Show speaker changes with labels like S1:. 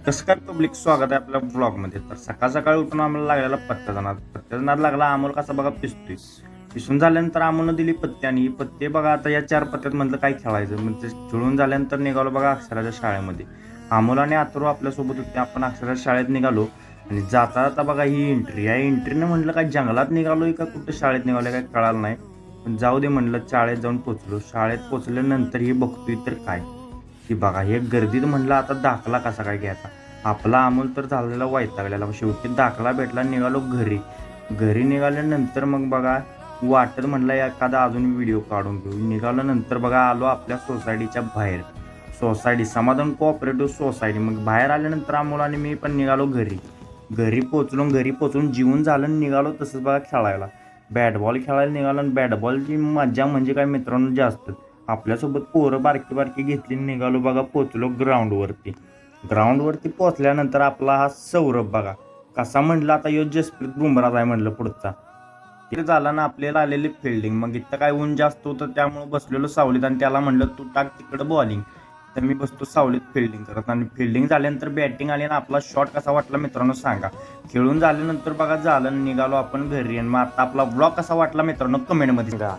S1: कसं काय पब्लिक स्वागत आहे आपल्या ब्लॉगमध्ये. तर सकाळ सकाळी उठून आम्हाला लागलेला पत्त्याचा नाद लागला. अमोल कसा बघा पिसतोय. पिसून झाल्यानंतर अमोलनं दिली पत्ते आणि ही पत्ते बघा आता या 4 पत्त्यात म्हटलं काय खेळायचं म्हणजे खेळून झाल्यानंतर निघालो बघा अक्षराच्या शाळेमध्ये. अमोल आणि अथर्व आपल्यासोबत होते. आपण अक्षराच्या शाळेत निघालो आणि जाता जाता बघा ही एंट्री. या एंट्रीनं म्हटलं काय जंगलात निघालोय का कुठं शाळेत निघालोय काय कळालं नाही. पण जाऊ दे म्हटलं शाळेत जाऊन पोचलो. शाळेत पोचल्यानंतर ही बघतोय तर काय की बघा हे गर्दीत म्हटलं आता दाखला कसा काय घ्यायचा. आपला अमोल तर झालेला वैतागलेला. शेवटी दाखला भेटला. निघालो घरी निघाल्यानंतर मग बघा वाटत म्हटलं एखादा अजून व्हिडिओ काढून घेऊ. निघाल्यानंतर बघा आलो आपल्या सोसायटीच्या बाहेर. सोसायटी समाधान कोऑपरेटिव्ह सोसायटी. मग बाहेर आल्यानंतर अमोल आणि मी पण निघालो घरी पोचून जेवून झालं निघालो तसंच बघा खेळायला. बॅट बॉल खेळायला निघालो आणि बॅट बॉलची मजा म्हणजे काय मित्रांनो जास्त. आपल्यासोबत पोरं बारकी घेतली निघालो बघा. पोचलो ग्राउंडवरती पोचल्यानंतर आपला हा सौरभ बघा कसा म्हटलं आता यो जसप्रीत बुमराह आहे म्हटलं पुढचा. ते झाला ना आपल्याला आलेली फिल्डिंग. मग इथं काय ऊन जास्त होतं त्यामुळे बसलेलो सावलीत आणि त्याला म्हणलं तू टाक तिकडं बॉलिंग. तर मी बसतो सावलीत फिल्डिंग करत आणि फिल्डिंग झाल्यानंतर बॅटिंग आली आणि आपला शॉट कसा वाटला मित्रांनो सांगा. खेळून झाल्यानंतर बघा झालं निघालो आपण घरी. आणि मग आता आपला ब्लॉग कसा वाटला मित्रांनो कमेंटमध्ये सांगा.